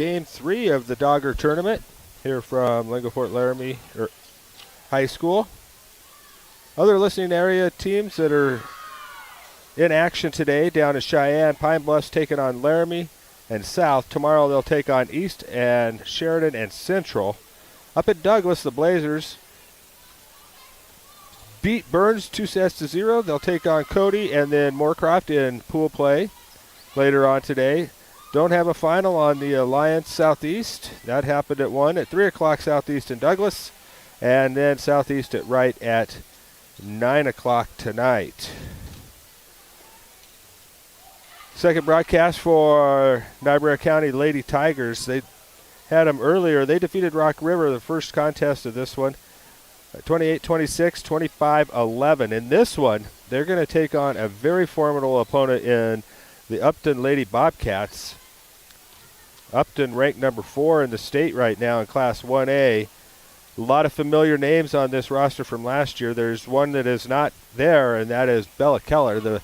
Game 3 of the Dogger Tournament here from Lingo Fort Laramie High School. Other listening area teams that are in action today down in Cheyenne, Pine Bluff's taking on Laramie and South. Tomorrow they'll take on East and Sheridan and Central. Up at Douglas, the Blazers beat Burns 2-0. They'll take on Cody and then Moorcroft in pool play later on today. Don't have a final on the Alliance Southeast. That happened at 1 at 3 o'clock Southeast in Douglas, and then Southeast at Wright at 9 o'clock tonight. Second broadcast for Niobrara County Lady Tigers. They had them earlier. They defeated Rock River the first contest of this one, 28-26, 25-11. In this one, they're going to take on a very formidable opponent in the Upton Lady Bobcats. Upton ranked number 4 in the state right now in Class 1A. A lot of familiar names on this roster from last year. There's one that is not there, and that is Bella Keller, the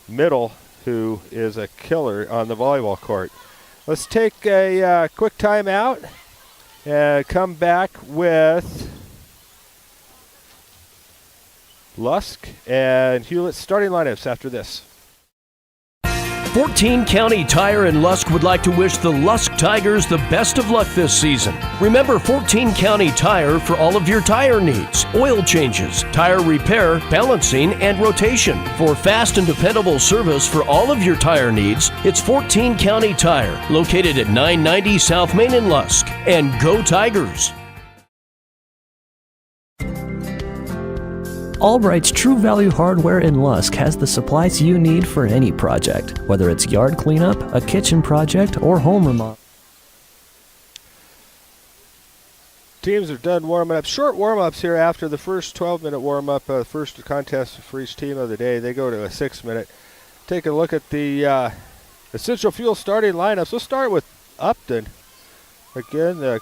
middle, who is a killer on the volleyball court. Let's take a quick timeout and come back with Lusk and Hewlett's starting lineups after this. 14 County Tire and Lusk would like to wish the Lusk Tigers the best of luck this season. Remember 14 County Tire for all of your tire needs, oil changes, tire repair, balancing, and rotation. For fast and dependable service for all of your tire needs, it's 14 County Tire, located at 990 South Main in Lusk. And go Tigers! Albright's True Value Hardware in Lusk has the supplies you need for any project, whether it's yard cleanup, a kitchen project, or home remodel. Teams are done warming up. Short warm-ups here after the first 12-minute warm-up, first contest for each team of the day. They go to a 6-minute. Take a look at the Essential Fuel starting lineups. We'll start with Upton. Again, the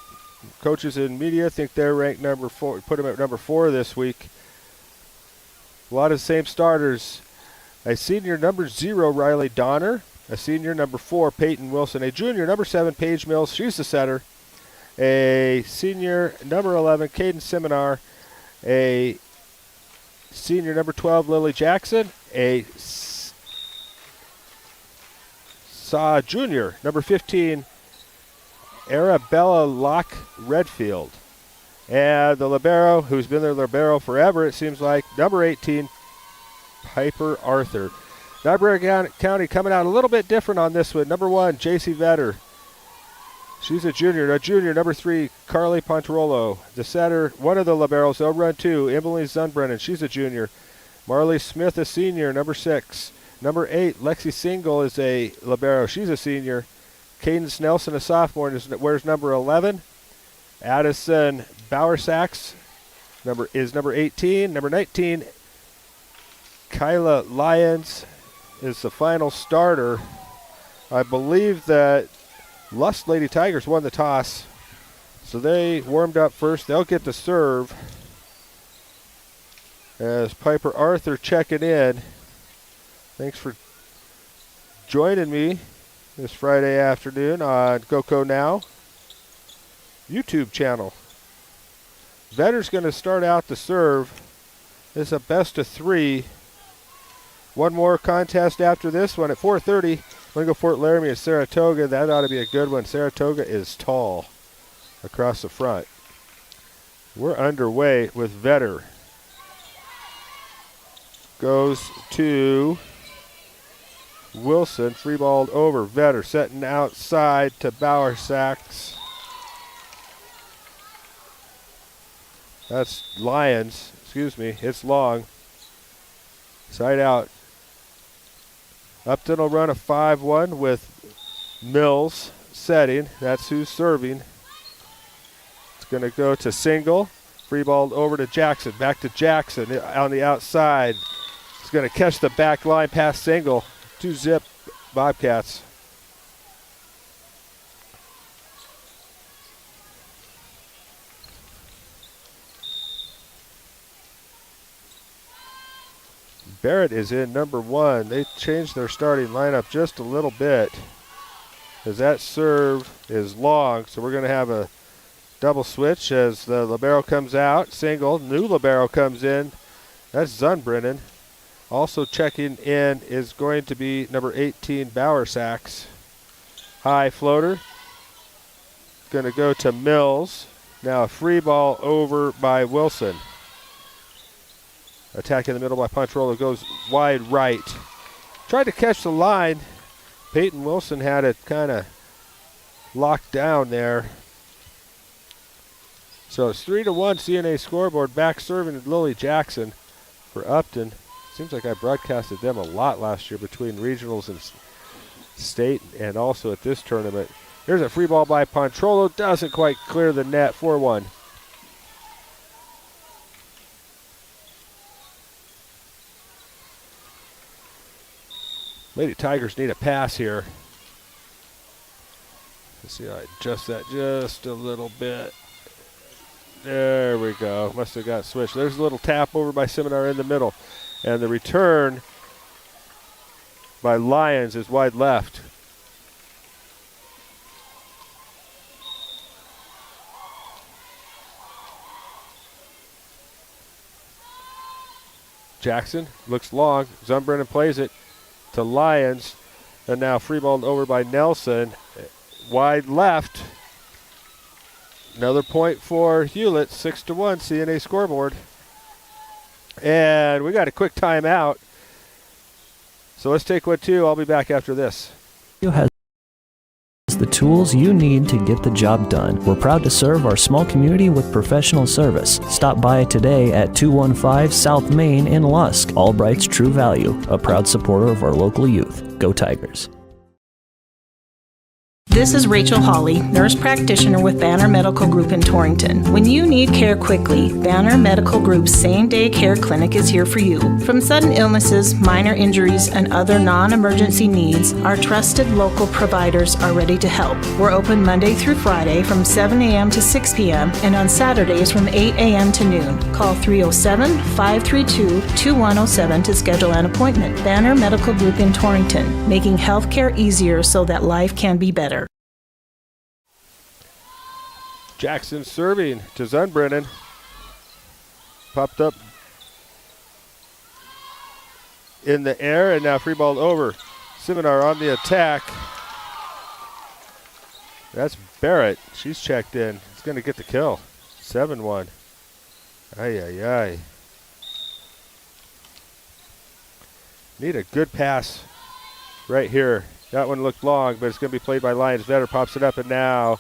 coaches in media think they're ranked number 4, put them at number 4 this week. A lot of the same starters. A senior number 0, Riley Donner. A senior number 4, Peyton Wilson. A junior number 7, Paige Mills. She's the setter. A senior number 11, Caden Seminar. A senior number 12, Lily Jackson. A junior number 15, Arabella Locke Redfield. And the libero, who's been their libero forever, it seems like, number 18, Piper Arthur. Niobrara County coming out a little bit different on this one. Number 1, J.C. Vetter. She's a junior. A junior, number 3, Carly Pontarolo. The setter, one of the liberos, they'll run 2, Emily Zunbrennan. She's a junior. Marley Smith, a senior, number 6. Number 8, Lexi Single is a libero. She's a senior. Cadence Nelson, a sophomore, wears number 11. Addison Bowersacks is number 18. Number 19, Kyla Lyons is the final starter. I believe that Lusk Lady Tigers won the toss, so they warmed up first. They'll get to serve as Piper Arthur checking in. Thanks for joining me this Friday afternoon on GoCo Now YouTube channel. Vetter's going to start out to serve. It's a best of 3. One more contest after this one at 4:30. Lingo Fort Laramie and Saratoga. That ought to be a good one. Saratoga is tall across the front. We're underway with Vetter. Goes to Wilson. Free balled over. Vetter setting outside to Bowersacks. That's Lyons. Excuse me. It's long. Side out. Upton will run a 5-1 with Mills setting. That's who's serving. It's going to go to Single. Free ball over to Jackson. Back to Jackson on the outside. He's going to catch the back line past Single. 2-zip Bobcats. Barrett is in number 1. They changed their starting lineup just a little bit. as that serve is long. So we're going to have a double switch as the libero comes out. Single. New libero comes in. That's Zunbrennen. Also checking in is going to be number 18, Bauer Sachs. High floater. Going to go to Mills. Now a free ball over by Wilson. Attack in the middle by Pontrola, goes wide right. Tried to catch the line. Peyton Wilson had it kind of locked down there. So it's 3-1 CNA scoreboard. Back serving Lily Jackson for Upton. Seems like I broadcasted them a lot last year between regionals and state and also at this tournament. Here's a free ball by Pontrolo. Doesn't quite clear the net. 4-1. Lady Tigers need a pass here. Let's see how I adjust that just a little bit. There we go. Must have got switched. There's a little tap over by Seminar in the middle. And the return by Lyons is wide left. Jackson looks long. Zunbrennen plays it to Lyons. And now free balled over by Nelson. Wide left. Another point for Hewlett. 6-1 CNA scoreboard. And we got a quick timeout. So let's take one too. I'll be back after this. Has the tools you need to get the job done. We're proud to serve our small community with professional service. Stop by today at 215 South Main in Lusk. Albright's True Value, a proud supporter of our local youth. Go Tigers. This is Rachel Hawley, nurse practitioner with Banner Medical Group in Torrington. When you need care quickly, Banner Medical Group's same-day care clinic is here for you. From sudden illnesses, minor injuries, and other non-emergency needs, our trusted local providers are ready to help. We're open Monday through Friday from 7 a.m. to 6 p.m. and on Saturdays from 8 a.m. to noon. Call 307-532-2107 to schedule an appointment. Banner Medical Group in Torrington, making healthcare easier so that life can be better. Jackson serving to Zunbrennen. Popped up in the air and now free balled over. Seminar on the attack. That's Barrett. She's checked in. It's going to get the kill. 7-1. Ay, ay, ay. Need a good pass right here. That one looked long, but it's going to be played by Lyons. Vetter pops it up, and now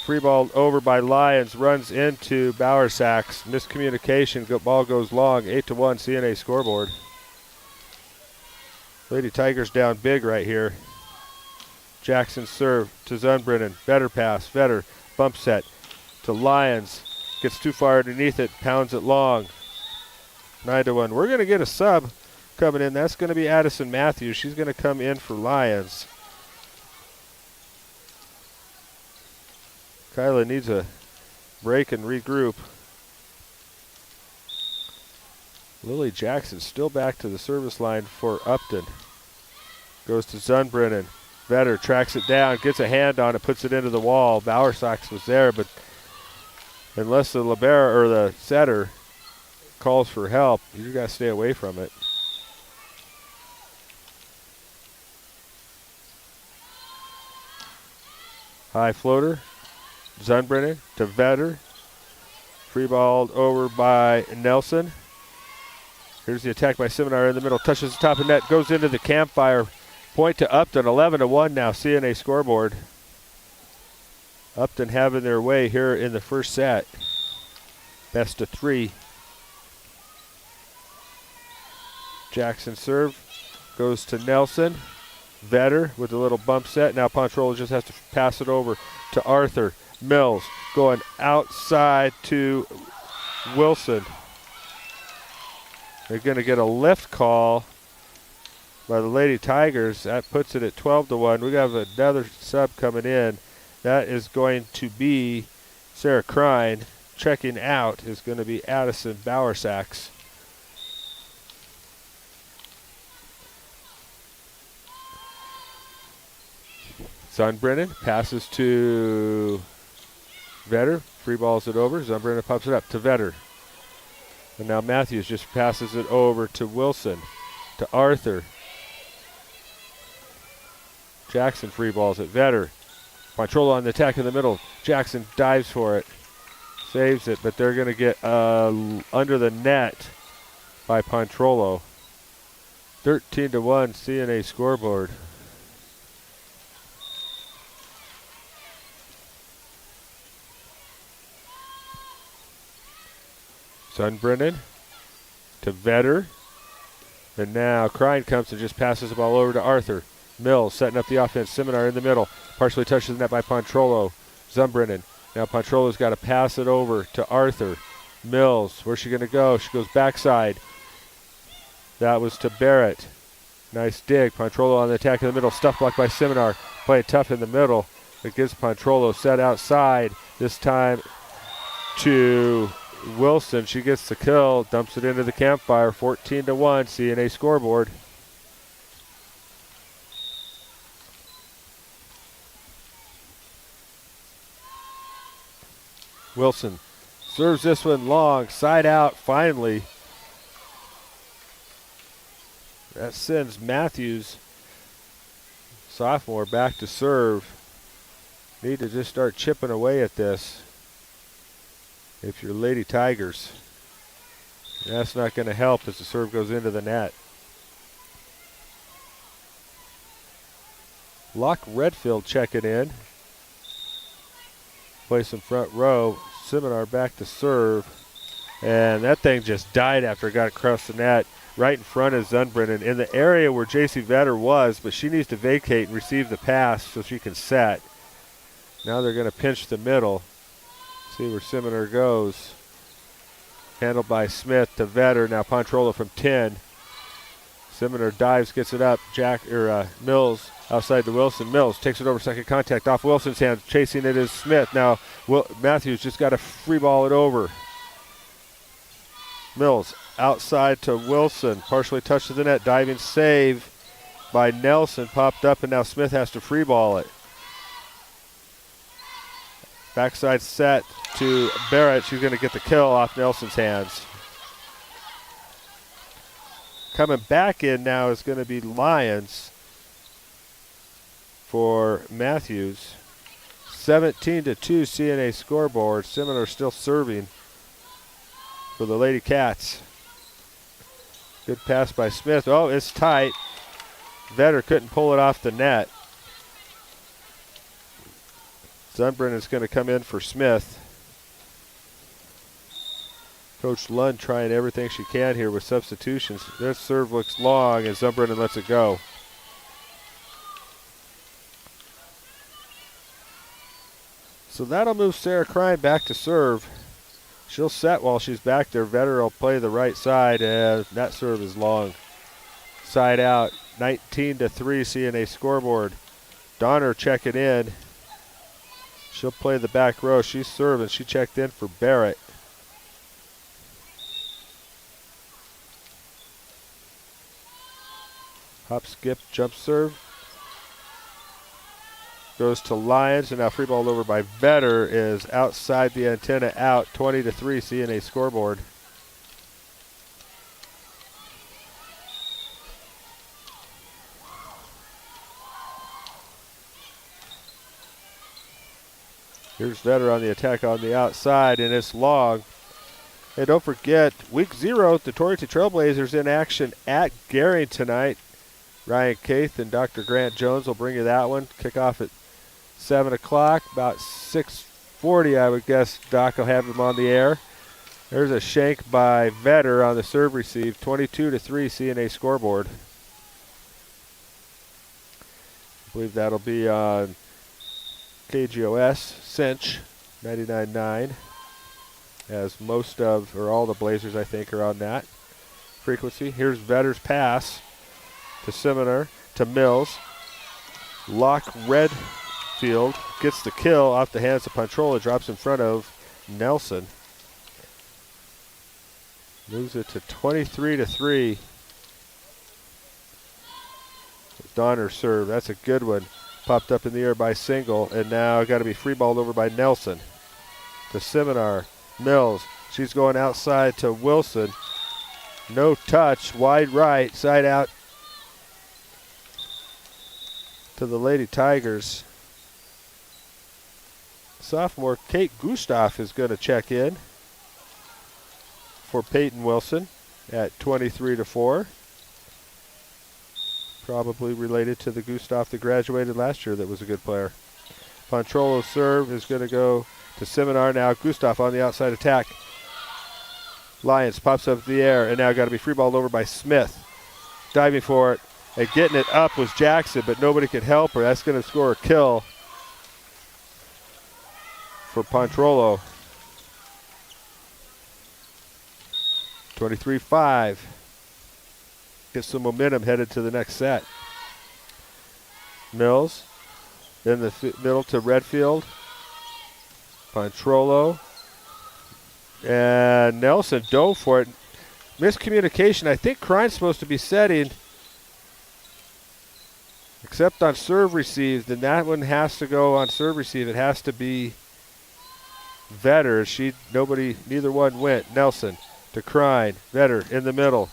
free ball over by Lyons. Runs into Bauer Sachs. Miscommunication. Ball goes long. 8-1 CNA scoreboard. Lady Tigers down big right here. Jackson serve to Zunbrennen. Vetter pass. Vetter bump set to Lyons. Gets too far underneath it. Pounds it long. 9-1. We're going to get a sub coming in. That's going to be Addison Matthews. She's going to come in for Lyons. Kyla needs a break and regroup. Lily Jackson still back to the service line for Upton. Goes to Zunbrennen. Vetter tracks it down, gets a hand on it, puts it into the wall. Bauer Sachs was there, but unless the libero or the setter calls for help, you got to stay away from it. High floater. Zunbrennen to Vetter. Free balled over by Nelson. Here's the attack by Seminar in the middle. Touches the top of net. Goes into the campfire. Point to Upton. 11-1 now. CNA scoreboard. Upton having their way here in the first set. Best of 3. Jackson serve. Goes to Nelson. Vetter with a little bump set. Now Pontrola just has to pass it over to Arthur. Mills going outside to Wilson. They're going to get a lift call by the Lady Tigers. That puts it at 12-1. We have another sub coming in. That is going to be Sarah Krein. Checking out is going to be Addison Bauer Sachs. Sundbrennan passes to Vetter. Free balls it over. Sundbrennan pops it up to Vetter. And now Matthews just passes it over to Wilson, to Arthur. Jackson free balls it. Vetter. Pontrolo on the attack in the middle. Jackson dives for it. Saves it, but they're going to get under the net by Pontrolo. 13-1 CNA scoreboard. Sundbrennan to Vetter. And now Crine comes and just passes the ball over to Arthur. Mills setting up the offense. Seminar in the middle. Partially touches the net by Pontrolo. Sundbrennan. Now Pontrolo's got to pass it over to Arthur. Mills, where's she going to go? She goes backside. That was to Barrett. Nice dig. Pontrolo on the attack in the middle. Stuff blocked by Seminar. Playing tough in the middle. It gives Pontrolo set outside. This time to Wilson. She gets the kill. Dumps it into the campfire. 14-1 CNA scoreboard. Wilson serves this one long, side out finally. That sends Matthews, sophomore, back to serve. Need to just start chipping away at this if you're Lady Tigers. That's not going to help as the serve goes into the net. Locke Redfield checking in. Play some front row. Seminar back to serve. And that thing just died after it got across the net right in front of Sundbrennan in the area where J.C. Vetter was, but she needs to vacate and receive the pass so she can set. Now they're going to pinch the middle. See where Seminar goes. Handled by Smith to Vetter. Now Pontrolo from 10. Seminar dives, gets it up. Mills outside to Wilson. Mills takes it over, second contact off Wilson's hands. Chasing it is Smith. Now Matthews just got to free ball it over. Mills outside to Wilson. Partially touched to the net. Diving save by Nelson. Popped up, and now Smith has to free ball it. Backside set to Barrett. She's going to get the kill off Nelson's hands. Coming back in now is going to be Lyons for Matthews. 17-2 CNA scoreboard. Seminar still serving for the Lady Cats. Good pass by Smith. Oh, it's tight. Vetter couldn't pull it off the net. Sundbrennan is going to come in for Smith. Coach Lund trying everything she can here with substitutions. Their serve looks long and Sundbrennan lets it go. So that'll move Sarah Crine back to serve. She'll set while she's back there. Vetter will play the right side, and that serve is long. Side out, 19-3 CNA scoreboard. Donner checking in. She'll play the back row. She's serving. She checked in for Barrett. Hop, skip, jump serve. Goes to Lyons, and now free ball over by Vetter is outside the antenna out. 20-3 CNA scoreboard. Here's Vetter on the attack on the outside, and it's long. Hey, don't forget, week 0, the Torrington Trailblazers in action at Gering tonight. Ryan Caith and Dr. Grant Jones will bring you that one. Kickoff at 7 o'clock. About 6:40, I would guess Doc will have them on the air. There's a shank by Vetter on the serve receive. 22-3 CNA scoreboard. I believe that'll be on KGOS Cinch 99.9, as most of, or all the Blazers I think are on that frequency. Here's Vetter's pass to Seminar, to Mills. Locke Redfield gets the kill off the hands of Pontrola, drops in front of Nelson. Moves it to 23-3. Donner serve, that's a good one Popped up in the air by Single, and now got to be free balled over by Nelson. To Seminar. Mills. She's going outside to Wilson. No touch. Wide right. Side out to the Lady Tigers. Sophomore Kate Gustav is going to check in for Peyton Wilson at 23-4. Probably related to the Gustav that graduated last year that was a good player. Pontrolo's serve is going to go to Seminar now. Gustav on the outside attack. Lyons pops up in the air, and now got to be free balled over by Smith. Diving for it, and getting it up was Jackson, but nobody could help her. That's going to score a kill for Pontrolo. 23-5. Get some momentum headed to the next set. Mills in the middle to Redfield. Pontrolo. And Nelson dove for it. Miscommunication. I think Krine's supposed to be setting, except on serve receive. Then that one has to go on serve receive. It has to be Vetter. Neither one went. Nelson to Krine. Vetter in the middle.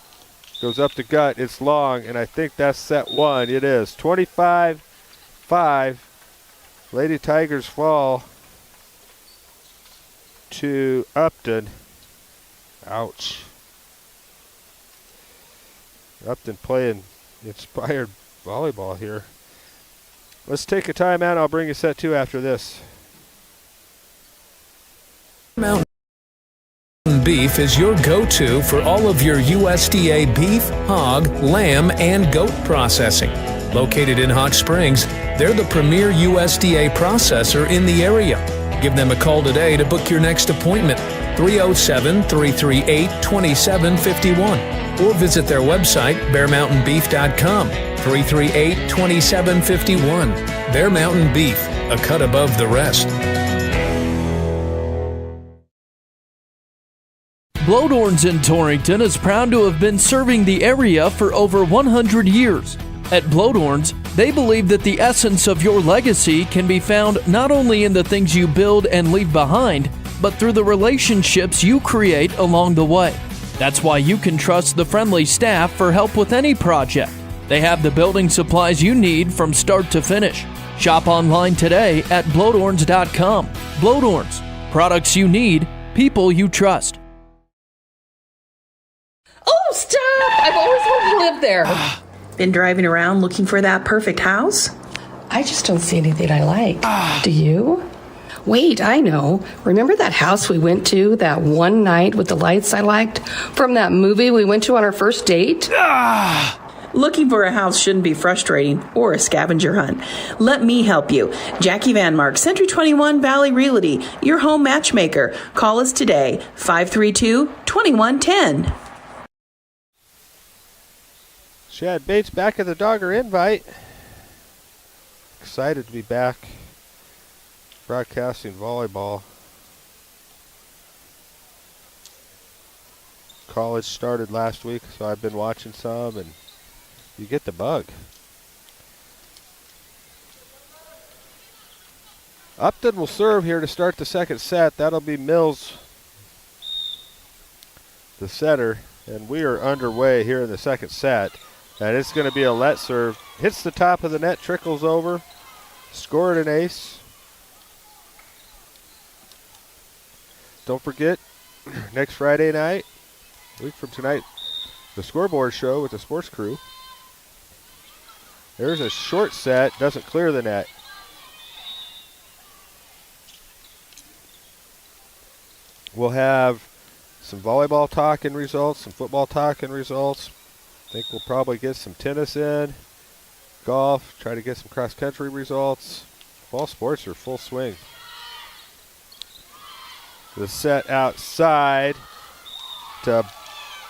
Goes up to gut. It's long, and I think that's set one. It is. 25-5. Lady Tigers fall to Upton. Ouch. Upton playing inspired volleyball here. Let's take a timeout. I'll bring you set two after this. Mountain Beef is your go-to for all of your USDA beef, hog, lamb, and goat processing. Located in Hot Springs, they're the premier USDA processor in the area. Give them a call today to book your next appointment, 307-338-2751, or visit their website, bearmountainbeef.com, 338-2751. Bear Mountain Beef, a cut above the rest. Blodorns in Torrington is proud to have been serving the area for over 100 years. At Blodorns, they believe that the essence of your legacy can be found not only in the things you build and leave behind, but through the relationships you create along the way. That's why you can trust the friendly staff for help with any project. They have the building supplies you need from start to finish. Shop online today at blodorns.com. Blodorns, products you need, people you trust. Oh, stop! I've always wanted to live there. Been driving around looking for that perfect house? I just don't see anything I like. Do you? Wait, I know. Remember that house we went to that one night with the lights I liked from that movie we went to on our first date? Looking for a house shouldn't be frustrating or a scavenger hunt. Let me help you. Jackie Van Mark, Century 21 Valley Realty, your home matchmaker. Call us today, 532-2110. Shad Bates back at the Dogger Invite. Excited to be back broadcasting volleyball. College started last week, so I've been watching some, and you get the bug. Upton will serve here to start the second set. That'll be Mills, the setter, and we are underway here in the second set. And it's going to be a let serve. Hits the top of the net, trickles over, scored an ace. Don't forget, next Friday night, a week from tonight, the scoreboard show with the sports crew. There's a short set, doesn't clear the net. We'll have some volleyball talk and results, some football talk and results. I think we'll probably get some tennis in, golf, try to get some cross-country results. Fall sports are full swing. The set outside to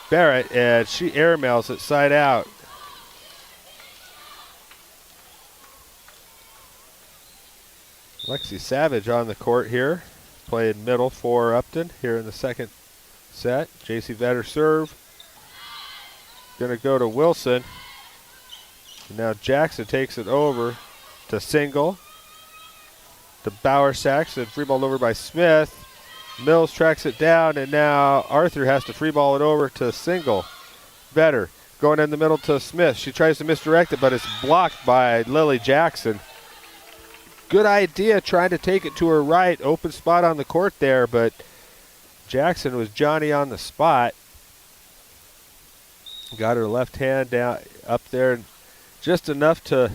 Barrett, and she airmails it side out. Lexi Savage on the court here, playing middle for Upton here in the second set. JC Vetter serve. Going to go to Wilson. And now Jackson takes it over. to single. To Bowersax and free ball over by Smith. Mills tracks it down, and now Arthur has to free ball it over to single. Vetter going in the middle to Smith. She tries to misdirect it, but it's blocked by Lily Jackson. Good idea trying to take it to her right. Open spot on the court there, but Jackson was Johnny on the spot. Got her left hand down up there, just enough to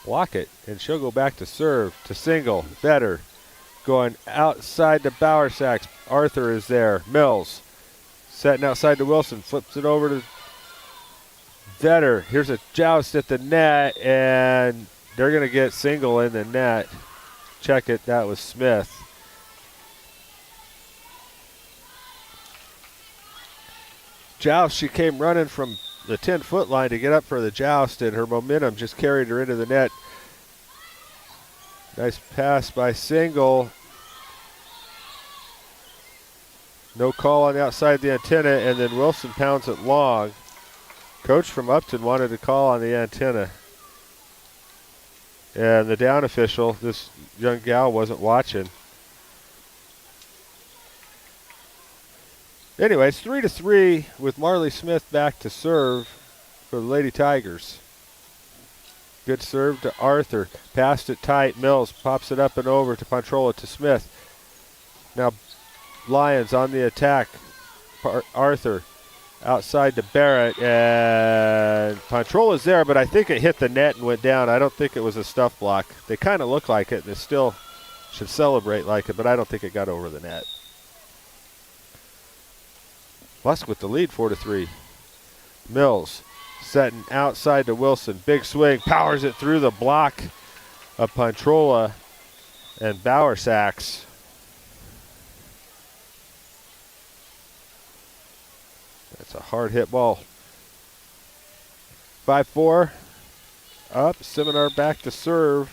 block it, and she'll go back to serve to single. Vetter going outside to Bowersax. Arthur is there. Mills setting outside to Wilson. Flips it over to Vetter. Here's a joust at the net, and they're going to get single in the net. Check it. That was Smith. Joust, she came running from the 10-foot line to get up for the joust, and her momentum just carried her into the net. Nice pass by Single. No call on the outside of the antenna, and then Wilson pounds it long. Coach from Upton wanted to call on the antenna. And the down official, this young gal, wasn't watching. Anyway, it's 3-3 with Marley Smith back to serve for the Lady Tigers. Good serve to Arthur. Passed it tight. Mills pops it up and over to Pontrola to Smith. Now Lions on the attack. Arthur outside to Barrett, and Pontrola's there, but I think it hit the net and went down. I don't think it was a stuff block. They kind of look like it, and they still should celebrate like it, but I don't think it got over the net. Lusk with the lead, 4-3. Mills setting outside to Wilson. Big swing, powers it through the block of Pontrola and Bowersax. That's a hard hit ball. 5-4. Up, Seminar back to serve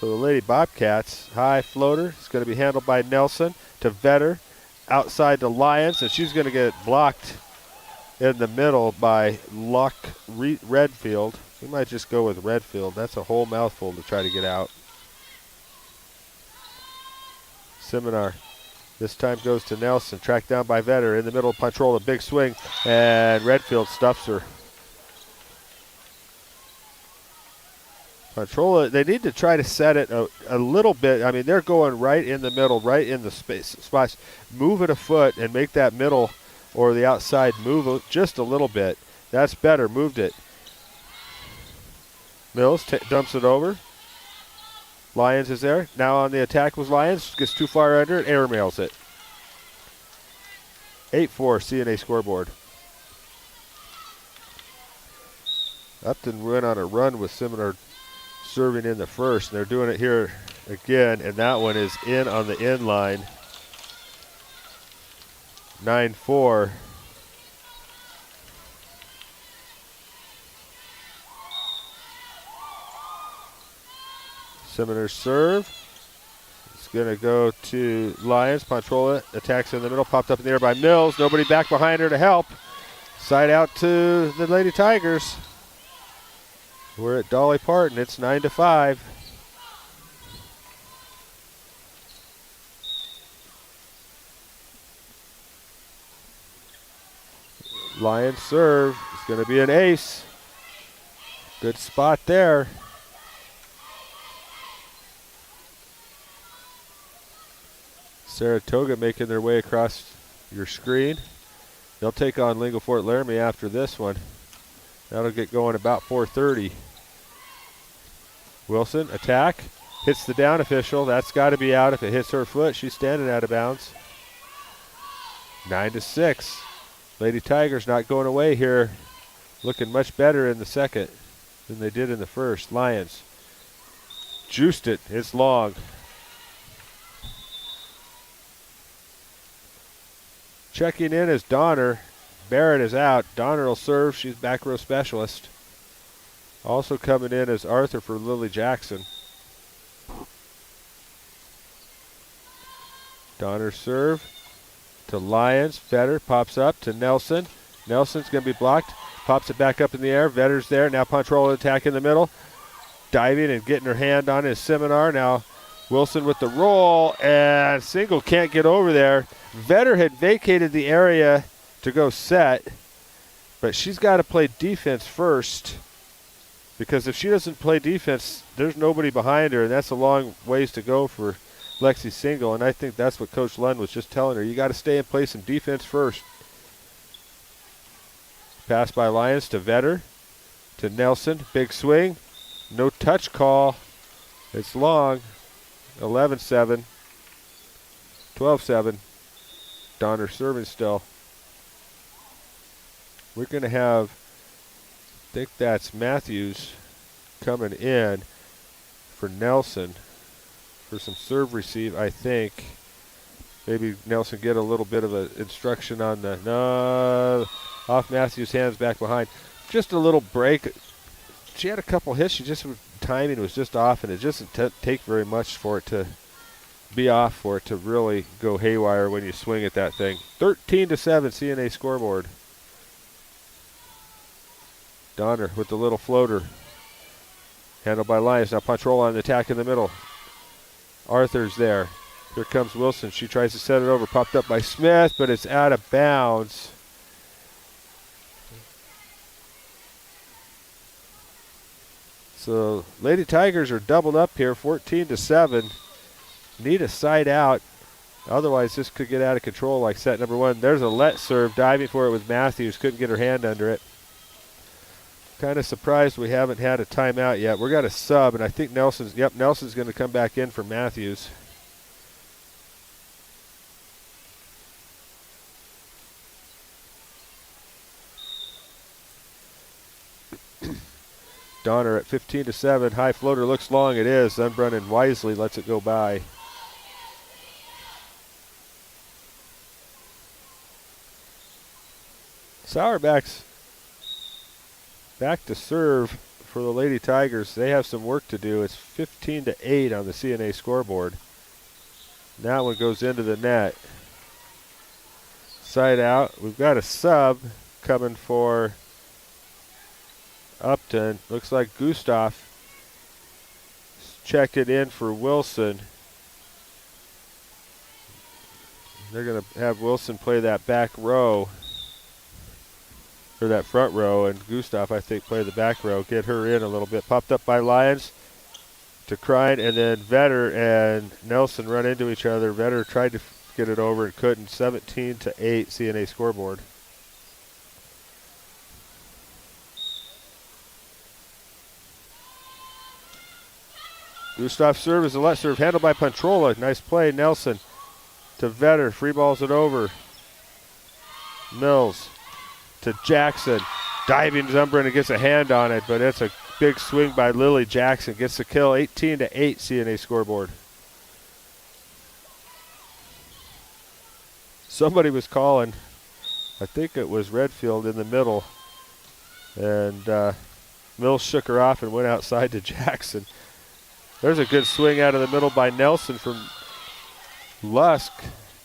for the Lady Bobcats. High floater. It's going to be handled by Nelson to Vetter. Outside to Lyons, and she's going to get blocked in the middle by Redfield. We might just go with Redfield. That's a whole mouthful to try to get out. Seminar this time goes to Nelson, tracked down by Vetter. In the middle, Pontrola, big swing, and Redfield stuffs her. Pontrola, they need to try to set it a little bit. I mean, they're going right in the middle, right in the spots. Move it a foot and make that middle or the outside move just a little bit. That's better. Moved it. Mills dumps it over. Lyons is there. Now on the attack was Lyons. Gets too far under it. Airmails it. 8-4 CNA scoreboard. Upton went on a run with Seminar serving in the first, and they're doing it here again, and that one is in on the end line. 9-4. Seminar serve. It's going to go to Lyons. Pontrola attacks in the middle, popped up in the air by Mills. Nobody back behind her to help. Side out to the Lady Tigers. We're at Dolly Parton. It's 9-5. Lions serve. It's going to be an ace. Good spot there. Saratoga making their way across your screen. They'll take on Lingo Fort Laramie after this one. That'll get going about 4:30. Wilson, attack. Hits the down official. That's got to be out. If it hits her foot, she's standing out of bounds. 9-6. Lady Tigers not going away here. Looking much better in the second than they did in the first. Lions juiced it. It's long. Checking in is Donner. Barrett is out. Donner will serve. She's back row specialist. Also coming in is Arthur for Lily Jackson. Donner serve to Lyons. Vetter pops up to Nelson. Nelson's going to be blocked. Pops it back up in the air. Vetter's there. Now Pontrola attack in the middle. diving and getting her hand on his seminar. Now Wilson with the roll, and single can't get over there. Vetter had vacated the area to go set, but she's got to play defense first, because if she doesn't play defense, there's nobody behind her, and that's a long ways to go for Lexi Single, and I think that's what Coach Lund was just telling her. You got to stay and play some defense first. Pass by Lyons to Vetter, to Nelson, big swing, no touch call. It's long. 11-7, 12-7. Donner serving still. We're going to have, I think that's Matthews coming in for Nelson for some serve receive, I think. Maybe Nelson get a little bit of an instruction on the, no, off Matthews' hands back behind. Just a little break. She had a couple hits. She just, timing was just off, and it doesn't take very much for it to be off, for it to really go haywire when you swing at that thing. 13-7 CNA scoreboard. Donner with the little floater. Handled by Lyons. Now Pontrola on the attack in the middle. Arthur's there. Here comes Wilson. She tries to set it over. Popped up by Smith, but it's out of bounds. So Lady Tigers are doubled up here, 14-7. Need a side out. Otherwise, this could get out of control like set number one. There's a let serve. Diving for it with Matthews. Couldn't get her hand under it. Kind of surprised we haven't had a timeout yet. We've got a sub, and I think Nelson's going to come back in for Matthews. Donner at 15-7. High floater looks long. It is. Unbrunn wisely lets it go by. Sauerbach's back to serve for the Lady Tigers. They have some work to do. It's 15-8 on the CNA scoreboard. That one goes into the net. Side out. We've got a sub coming for Upton. Looks like Gustav checked it in for Wilson. They're going to have Wilson play that back row, or that front row, and Gustav, I think, play the back row, get her in a little bit. Popped up by Lyons to Krein, and then Vetter and Nelson run into each other. Vetter tried to get it over and couldn't. 17-8 CNA scoreboard. Gustav's serve is a let serve, handled by Pontrola. Nice play, Nelson to Vetter, free balls it over. Mills to Jackson. Diving Zumbrun and gets a hand on it, but it's a big swing by Lily Jackson. Gets the kill, 18-8 CNA scoreboard. Somebody was calling, I think it was Redfield in the middle, and Mills shook her off and went outside to Jackson. There's a good swing out of the middle by Nelson from Lusk.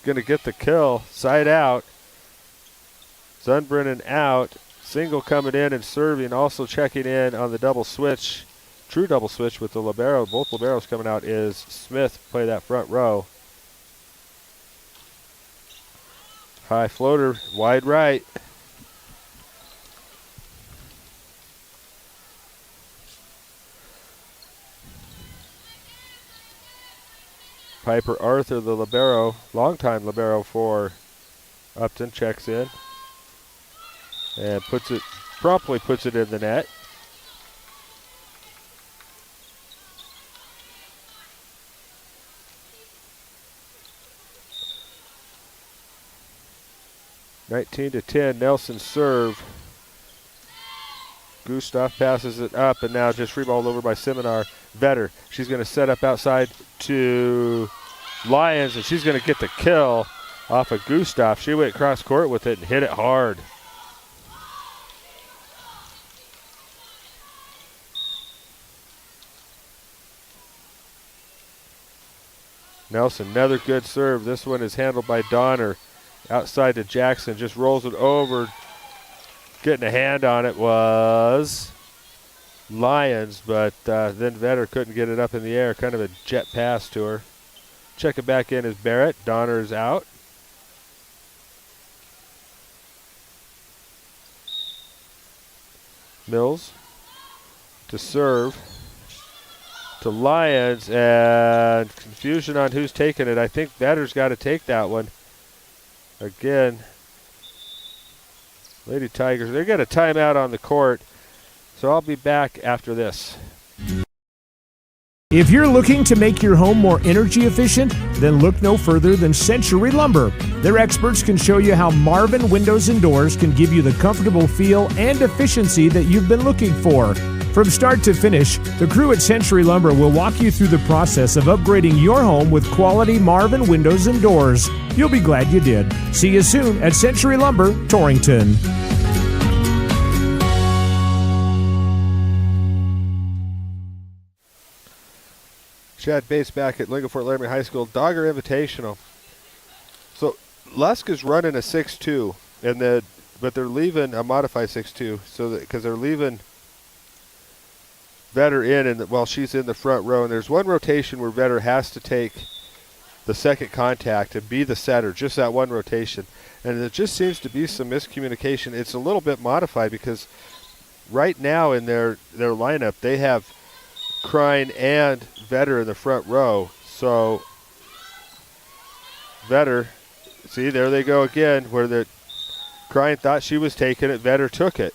Going to get the kill. Side out. Zunbrennan out. Single coming in and serving. Also checking in on the double switch. True double switch with the libero. Both liberos coming out is Smith. Play that front row. High floater. Wide right. Piper Arthur, the libero, longtime libero for Upton, checks in and promptly puts it in the net. (19-10) Nelson serve. Gustav passes it up, and now just free ball over by Seminar. Vetter, she's going to set up outside to Lyons, and she's going to get the kill off of Gustav. She went cross court with it and hit it hard. Nelson, another good serve. This one is handled by Donner. Outside to Jackson, just rolls it over. Getting a hand on it was Lions, but then Vetter couldn't get it up in the air. Kind of a jet pass to her. Checking back in is Barrett. Donner is out. Mills to serve to Lions, and confusion on who's taking it. I think Vetter's got to take that one. Again, Lady Tigers, they got a timeout on the court, so I'll be back after this. If you're looking to make your home more energy efficient, then look no further than Century Lumber. Their experts can show you how Marvin Windows and Doors can give you the comfortable feel and efficiency that you've been looking for. From start to finish, the crew at Century Lumber will walk you through the process of upgrading your home with quality Marvin Windows and Doors. You'll be glad you did. See you soon at Century Lumber, Torrington. Chad Bates back at Lincoln Fort Laramie High School. Dogger Invitational. So Lusk is running a 6-2, but they're leaving a modified 6-2, so because they're leaving Vetter in, while she's in the front row. And there's one rotation where Vetter has to take the second contact and be the setter, just that one rotation. And there just seems to be some miscommunication. It's a little bit modified because right now in their lineup, they have Krein and Vetter in the front row. So Vetter, see, there they go again, where the Krein thought she was taking it, Vetter took it.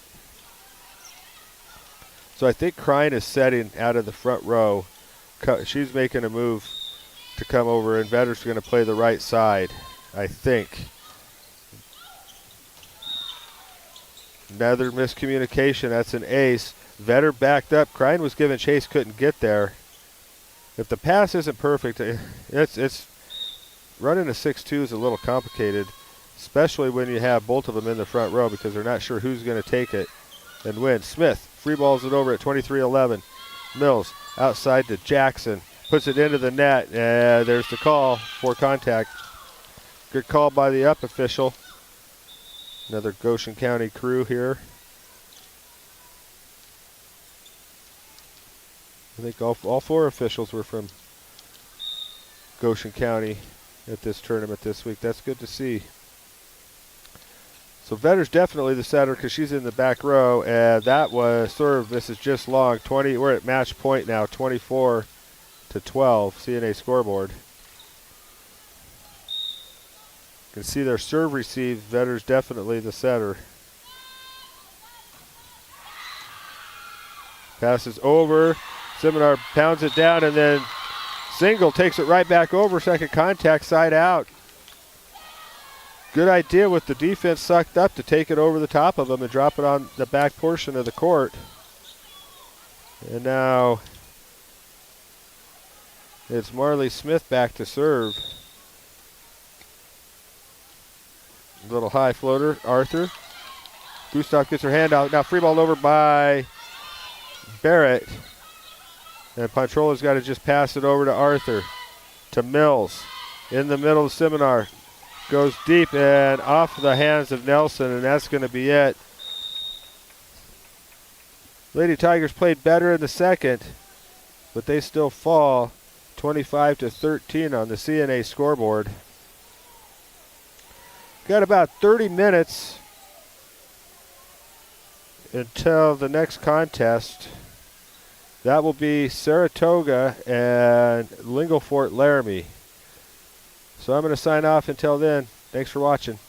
So I think Krein is setting out of the front row. She's making a move to come over, and Vetter's going to play the right side, I think. Another miscommunication. That's an ace. Vetter backed up. Krein was giving chase, couldn't get there. If the pass isn't perfect, it's running a 6-2 is a little complicated, especially when you have both of them in the front row because they're not sure who's going to take it and win. Smith free balls it over at 23-11. Mills outside to Jackson. Puts it into the net. There's the call for contact. Good call by the up official. Another Goshen County crew here. I think all four officials were from Goshen County at this tournament this week. That's good to see. So Vetter's definitely the setter because she's in the back row, and that was serve. This is just long. We're at match point now, 24-12, CNA scoreboard. You can see their serve receive. Vetter's definitely the setter. Passes over. Seminar pounds it down, and then Single takes it right back over. Second contact, side out. Good idea with the defense sucked up to take it over the top of them and drop it on the back portion of the court. And now it's Marley Smith back to serve. Little high floater, Arthur. Gustav gets her hand out. Now free ball over by Barrett. And Pontrola's got to just pass it over to Arthur. To Mills. In the middle of Seminar. Goes deep and off the hands of Nelson, and that's going to be it. Lady Tigers played better in the second, but they still fall 25-13 on the CNA scoreboard. Got about 30 minutes until the next contest. That will be Saratoga and Lincoln Fort Laramie. So I'm going to sign off until then. Thanks for watching.